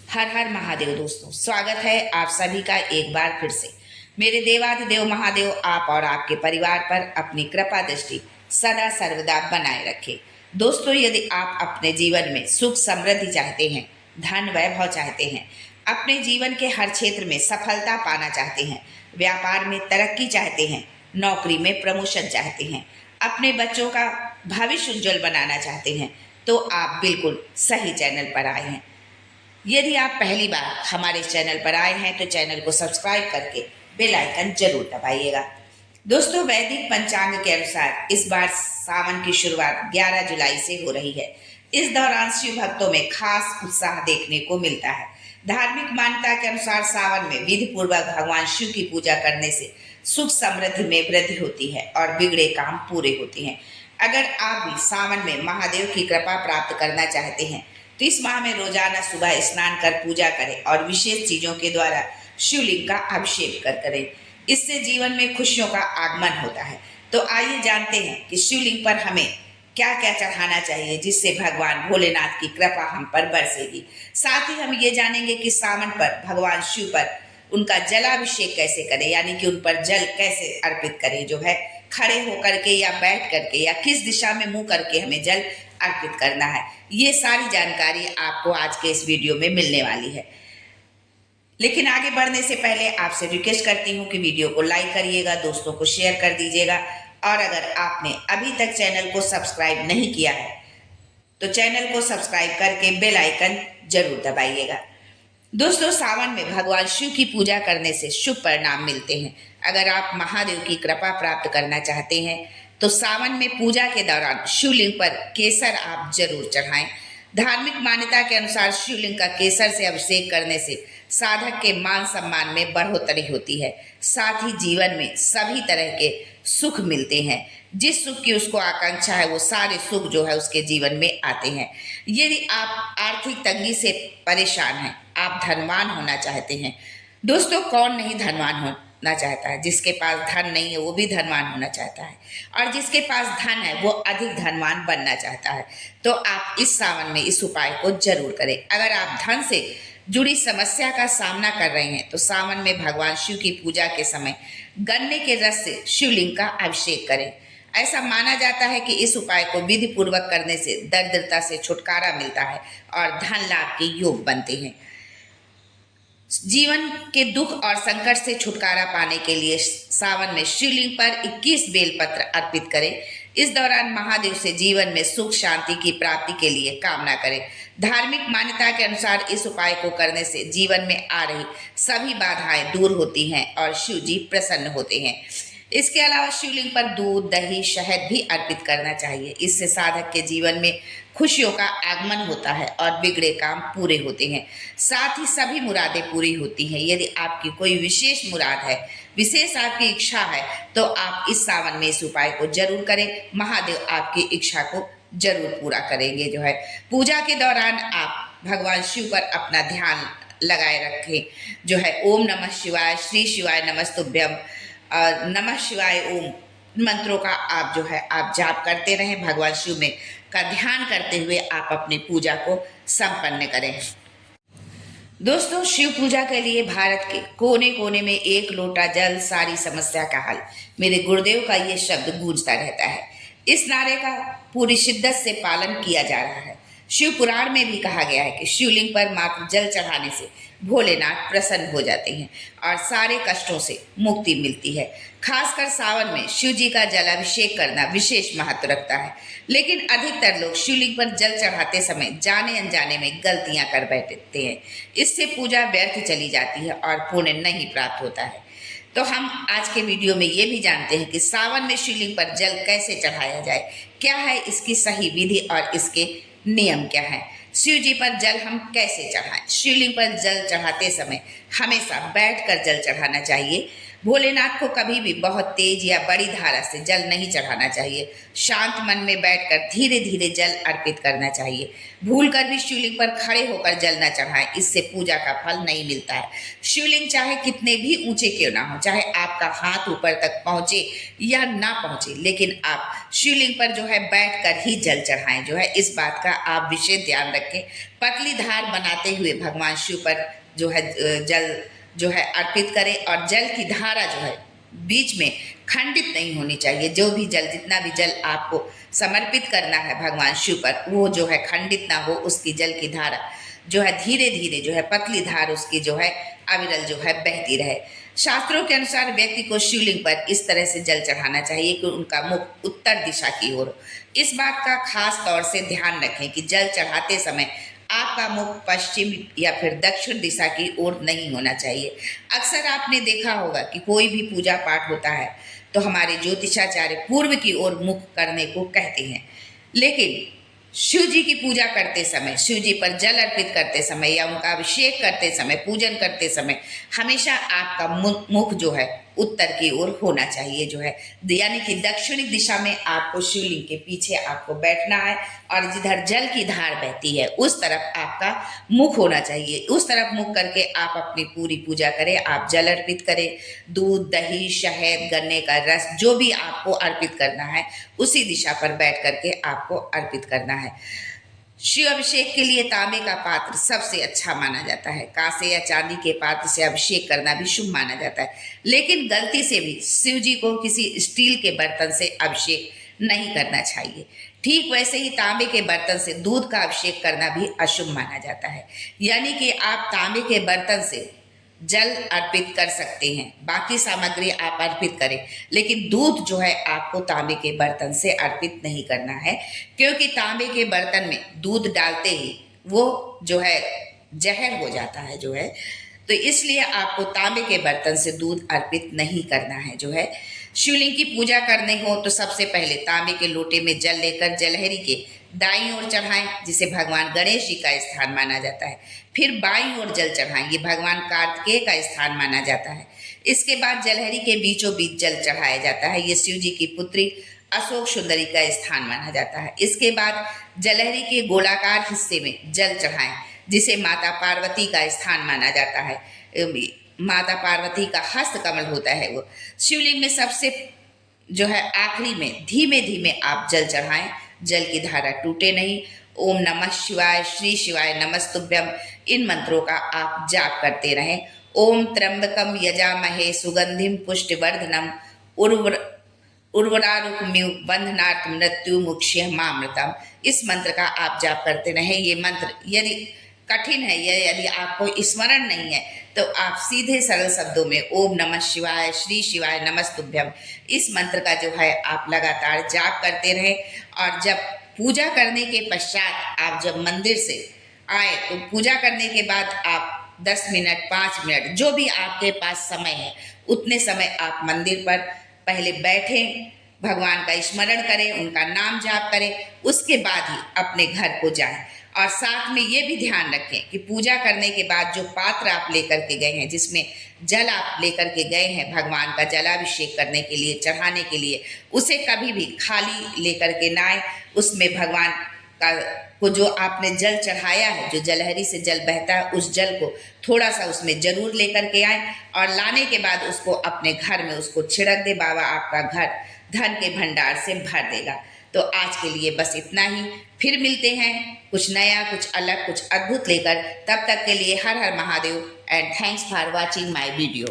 हर हर महादेव दोस्तों, स्वागत है आप सभी का एक बार फिर से। मेरे देवाधिदेव महादेव आप और आपके परिवार पर अपनी कृपा दृष्टि सदा सर्वदा बनाए रखे। दोस्तों, यदि आप अपने जीवन में सुख समृद्धि चाहते हैं, धन वैभव चाहते हैं, अपने जीवन के हर क्षेत्र में सफलता पाना चाहते हैं, व्यापार में तरक्की चाहते हैं, नौकरी में प्रमोशन चाहते हैं, अपने बच्चों का भविष्य उज्जवल बनाना चाहते हैं, तो आप बिल्कुल सही चैनल पर आए हैं। यदि आप पहली बार हमारे चैनल पर आए हैं तो चैनल को सब्सक्राइब करके बेल आइकन जरूर दबाइएगा। दोस्तों, वैदिक पंचांग के अनुसार इस बार सावन की शुरुआत 11 जुलाई से हो रही है। इस दौरान शिव भक्तों में खास उत्साह देखने को मिलता है। धार्मिक मान्यता के अनुसार सावन में विधि पूर्वक भगवान शिव की पूजा करने से सुख समृद्धि में वृद्धि होती है और बिगड़े काम पूरे होते हैं। अगर आप भी सावन में महादेव की कृपा प्राप्त करना चाहते हैं तो इस माह में रोजाना सुबह स्नान कर पूजा करें और विशेष चीजों के द्वारा शिवलिंग का अभिषेक करें। इससे जीवन में खुशियों का आगमन होता है। तो आइए जानते हैं कि शिवलिंग पर हमें क्या क्या चढ़ाना चाहिए जिससे भगवान भोलेनाथ की कृपा हम पर बरसेगी। साथ ही हम ये जानेंगे कि सावन पर भगवान शिव पर उनका जलाभिषेक कैसे करें, यानी कि उन पर जल कैसे अर्पित करें, जो है खड़े होकर के या बैठ करके या किस दिशा में मुंह करके हमें जल अर्पित करना है। ये सारी जानकारी आपको आज के इस वीडियो में मिलने वाली है। लेकिन आगे बढ़ने से पहले आपसे रिक्वेस्ट करती हूँ कि वीडियो को लाइक करिएगा, दोस्तों को शेयर कर दीजिएगा और अगर आपने अभी तक चैनल को सब्सक्राइब नहीं किया है तो चैनल को सब्सक्राइब करके बेल आइकन जरूर दबाइएगा। दोस्तों, सावन में भगवान शिव की पूजा करने से शुभ परिणाम मिलते हैं। अगर आप महादेव की कृपा प्राप्त करना चाहते हैं तो सावन में पूजा के दौरान शिवलिंग पर केसर आप जरूर चढ़ाएं। धार्मिक मान्यता के अनुसार शिवलिंग का केसर से अभिषेक करने से साधक के मान सम्मान में बढ़ोतरी होती है। साथ ही जीवन में सभी तरह के सुख मिलते हैं। जिस सुख की उसको आकांक्षा है वो सारे सुख जो है उसके जीवन में आते हैं। यदि आप आर्थिक तंगी से परेशान हैं, आप धनवान होना चाहते हैं, दोस्तों कौन नहीं धनवान होना चाहता है। जिसके पास धन नहीं है वो भी धनवान होना चाहता है और जिसके पास धन है वो अधिक धनवान बनना चाहता है। तो आप इस सावन में इस उपाय को जरूर करें। अगर आप धन से जुड़ी समस्या का सामना कर रहे हैं तो सावन में भगवान शिव की पूजा के समय गन्ने के रस से शिवलिंग का अभिषेक करें। ऐसा माना जाता है कि इस उपाय को विधि पूर्वक करने से दरिद्रता से छुटकारा मिलता है और धन लाभ के योग बनते हैं। जीवन के दुख और संकट से छुटकारा पाने के लिए सावन में शिवलिंग पर 21 बेलपत्र अर्पित करें। इस दौरान महादेव से जीवन में सुख शांति की प्राप्ति के लिए कामना करें। धार्मिक मान्यता के अनुसार इस उपाय को करने से जीवन में आ रही सभी बाधाएं दूर होती हैं और शिव जी प्रसन्न होते हैं। इसके अलावा शिवलिंग पर दूध, दही, शहद भी अर्पित करना चाहिए। इससे साधक के जीवन में खुशियों का आगमन होता है और बिगड़े काम पूरे होते हैं। साथ ही सभी मुरादें पूरी होती हैं। यदि आपकी कोई विशेष मुराद है, विशेष आपकी इच्छा है तो आप इस सावन में इस उपाय को जरूर करें। महादेव आपकी इच्छा को जरूर पूरा करेंगे। जो है पूजा के दौरान आप भगवान शिव पर अपना ध्यान लगाए रखें। जो है ओम नमः शिवाय, श्री शिवाय नमस्तुभ्यम और नमः शिवाय ओम मंत्रों का आप जो है आप जाप करते रहें। भगवान शिव में का ध्यान करते हुए आप अपनी पूजा को संपन्न करें। दोस्तों, शिव पूजा के लिए भारत के कोने कोने में एक लोटा जल सारी समस्या का हल, मेरे गुरुदेव का ये शब्द गूंजता रहता है। इस नारे का पूरी शिद्दत से पालन किया जा रहा है। शिव पुराण में भी कहा गया है कि शिवलिंग पर मात्र जल चढ़ाने से भोलेनाथ प्रसन्न हो जाते हैं और सारे कष्टों से मुक्ति मिलती है। खासकर सावन में शिव जी का जलाभिषेक करना विशेष महत्व रखता है। लेकिन अधिकतर लोग शिवलिंग पर जल चढ़ाते समय जाने अनजाने में गलतियां कर बैठते हैं। इससे पूजा व्यर्थ चली जाती है और पुण्य नहीं प्राप्त होता है। तो हम आज के वीडियो में ये भी जानते हैं कि सावन में शिवलिंग पर जल कैसे चढ़ाया जाए, क्या है इसकी सही विधि और इसके नियम क्या है। शिव जी पर जल हम कैसे चढ़ाएं। शिवलिंग पर जल चढ़ाते समय हमेशा बैठकर जल चढ़ाना चाहिए। भोलेनाथ को कभी भी बहुत तेज या बड़ी धारा से जल नहीं चढ़ाना चाहिए। शांत मन में बैठकर धीरे धीरे जल अर्पित करना चाहिए। भूलकर भी शिवलिंग पर खड़े होकर जल न चढ़ाएं, इससे पूजा का फल नहीं मिलता है। शिवलिंग चाहे कितने भी ऊंचे क्यों ना हो, चाहे आपका हाथ ऊपर तक पहुंचे या ना पहुंचे, लेकिन आप शिवलिंग पर जो है बैठकर ही जल चढ़ाएं। जो है इस बात का आप विशेष ध्यान रखें। पतली धार बनाते हुए भगवान शिव पर जो है जल जो है अर्पित करें, और जल की धारा जो है बीच में खंडित नहीं होनी चाहिए। जो भी जल, जितना भी जल आपको समर्पित करना है भगवान शिव पर, वो जो है खंडित ना हो। उसकी जल की धारा जो है धीरे धीरे जो है पतली धार उसकी जो है अविरल जो है बहती रहे। शास्त्रों के अनुसार व्यक्ति को शिवलिंग पर इस तरह से जल चढ़ाना चाहिए कि उनका मुख उत्तर दिशा की ओर हो। इस बात का खास तौर से ध्यान रखें कि जल चढ़ाते समय आपका मुख पश्चिम या फिर दक्षिण दिशा की ओर नहीं होना चाहिए। अक्सर आपने देखा होगा कि कोई भी पूजा पाठ होता है तो हमारे ज्योतिषाचार्य पूर्व की ओर मुख करने को कहते हैं, लेकिन शिव जी की पूजा करते समय, शिव जी पर जल अर्पित करते समय या उनका अभिषेक करते समय, पूजन करते समय हमेशा आपका मुख जो है उत्तर की ओर होना चाहिए। जो है यानी कि दक्षिणी दिशा में आपको शिवलिंग के पीछे आपको बैठना है, और जिधर जल की धार बहती है उस तरफ आपका मुख होना चाहिए। उस तरफ मुख करके आप अपनी पूरी पूजा करें। आप जल अर्पित करें, दूध, दही, शहद, गन्ने का रस, जो भी आपको अर्पित करना है उसी दिशा पर बैठ करके आपको अर्पित करना है। शिव अभिषेक के लिए तांबे का पात्र सबसे अच्छा माना जाता है। कांसे या चांदी के पात्र से अभिषेक करना भी शुभ माना जाता है, लेकिन गलती से भी शिव जी को किसी स्टील के बर्तन से अभिषेक नहीं करना चाहिए। ठीक वैसे ही तांबे के बर्तन से दूध का अभिषेक करना भी अशुभ माना जाता है। यानी कि आप तांबे के बर्तन से जल अर्पित कर सकते हैं, बाकी सामग्री आप अर्पित करें, लेकिन दूध जो है आपको तांबे के बर्तन से अर्पित नहीं करना है, क्योंकि तांबे के बर्तन में दूध डालते ही वो जो है जहर हो जाता है जो है, तो इसलिए आपको तांबे के बर्तन से दूध अर्पित नहीं करना है। जो है शिवलिंग की पूजा करने हो तो सबसे पहले तांबे के लोटे में जल लेकर जलहरी के दाईं ओर चढ़ाएं, जिसे भगवान गणेश जी का स्थान माना जाता है। फिर बाईं ओर जल चढ़ाएं, ये भगवान कार्तिकेय का स्थान माना जाता है। इसके बाद जलहरी के बीचों बीच जल चढ़ाया जाता है, ये शिव जी की पुत्री अशोक सुंदरी का स्थान माना जाता है। इसके बाद जलहरी के गोलाकार हिस्से में जल चढ़ाएं, जिसे माता पार्वती का स्थान माना जाता है। माता पार्वती का हस्त कमल होता है वो। शिवलिंग में सबसे जो है आखिरी में धीमे धीमे आप जल चढ़ाएं, जल की धारा टूटे नहीं। ओम नमः शिवाय, श्री शिवाय नमस्तुभ्यम, इन मंत्रों का आप जाप करते रहें। ओम त्र्यंबकम यजामहे सुगंधिम पुष्टिवर्धनम उर्वरारुकमिव बंधनात् मृत्यु मुक्ष्य मामृतम, इस मंत्र का आप जाप करते रहें। ये मंत्र यदि कठिन है या यदि आपको स्मरण नहीं है तो आप सीधे सरल शब्दों में ओम नमः शिवाय, श्री शिवाय नमस्तुभ्यम, इस मंत्र का जो है आप लगातार जाप करते रहें। और जब पूजा करने के पश्चात आप जब मंदिर से आए तो पूजा करने के बाद आप 10 मिनट, 5 मिनट, जो भी आपके पास समय है उतने समय आप मंदिर पर पहले बैठें, भगवान का स्मरण करें, उनका नाम जाप करें, उसके बाद ही अपने घर को जाएं। और साथ में ये भी ध्यान रखें कि पूजा करने के बाद जो पात्र आप लेकर के गए हैं, जिसमें जल आप लेकर के गए हैं भगवान का जलाभिषेक करने के लिए, चढ़ाने के लिए, उसे कभी भी खाली लेकर के ना आए। उसमें भगवान का को जो आपने जल चढ़ाया है, जो जलहरी से जल बहता है, उस जल को थोड़ा सा उसमें जरूर लेकर के आए, और लाने के बाद उसको अपने घर में उसको छिड़क दे। बाबा आपका घर धन के भंडार से भर देगा। तो आज के लिए बस इतना ही, फिर मिलते हैं कुछ नया, कुछ अलग, कुछ अद्भुत लेकर। तब तक के लिए Har Har Mahadev and thanks for watching my video.